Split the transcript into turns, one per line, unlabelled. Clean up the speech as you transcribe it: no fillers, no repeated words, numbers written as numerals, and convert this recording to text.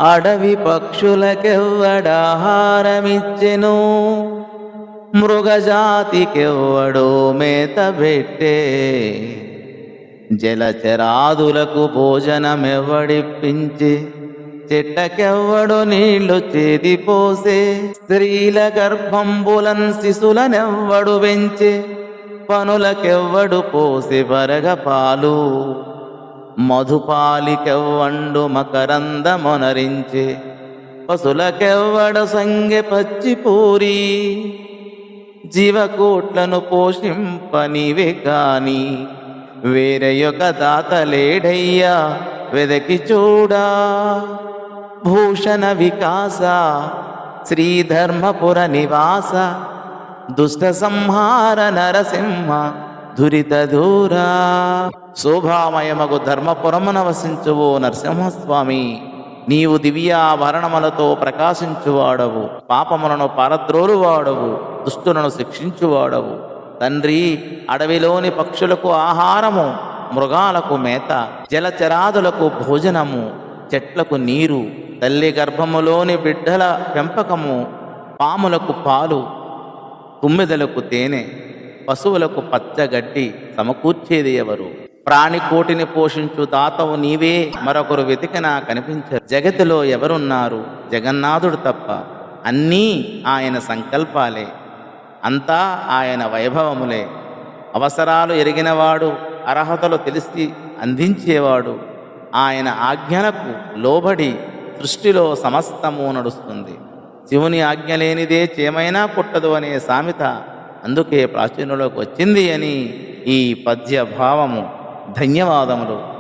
అడవి పక్షులకెవ్వడాహారమిచ్చెను, మృగజాతికెవ్వడో మేతబెట్టే. జలచరాదులకు భోజనమెవ్వడిప్పించే, చెట్టకెవ్వడు నీళ్లు చేదిపోసే. స్త్రీల గర్భంబులన్ శిశులనెవ్వడు పెంచే, పనులకెవ్వడు పోసే బరగ పాలు. మధుపాలికెవ్వండు మకరందమొనరించే, పశులకెవ్వడు సంగె పచ్చిపూరి. జీవకోట్లను పోషింపనివే కాని వేరయొక దాతలేడయ్యా వెదకి చూడా. భూషణ వికాస శ్రీధర్మపుర నివాస, దుష్ట సంహార నరసింహ దురిత దూరా. శోభామయమగు ధర్మపురమున వసించువో నరసింహస్వామి, నీవు దివ్యాభరణములతో ప్రకాశించువాడవు, పాపములను పారద్రోలువాడవు, దుష్టులను శిక్షించువాడవు. తండ్రి, అడవిలోని పక్షులకు ఆహారము, మృగాలకు మేత, జలచరాదులకు భోజనము, చెట్లకు నీరు, తల్లి గర్భములోని బిడ్డల పెంపకము, పాములకు పాలు, తుమ్మెదలకు తేనె, పశువులకు పచ్చగడ్డి సమకూర్చేది ఎవరు? ప్రాణికోటిని పోషించు దాతవు నీవే, మరొకరు వెతికినా కనిపించరు. జగతిలో ఎవరున్నారు జగన్నాథుడు తప్ప? అన్నీ ఆయన సంకల్పాలే, అంతా ఆయన వైభవములే. అవసరాలు ఎరిగినవాడు, అర్హతలు తెలిసి అందించేవాడు. ఆయన ఆజ్ఞలకు లోబడి సృష్టిలో సమస్తము నడుస్తుంది. శివుని ఆజ్ఞ లేనిదే చేమైనా పుట్టదు అనే సామెత అందుకే ప్రాచీనులోకి వచ్చింది అని ఈ పద్య భావము. ధన్యవాదములు.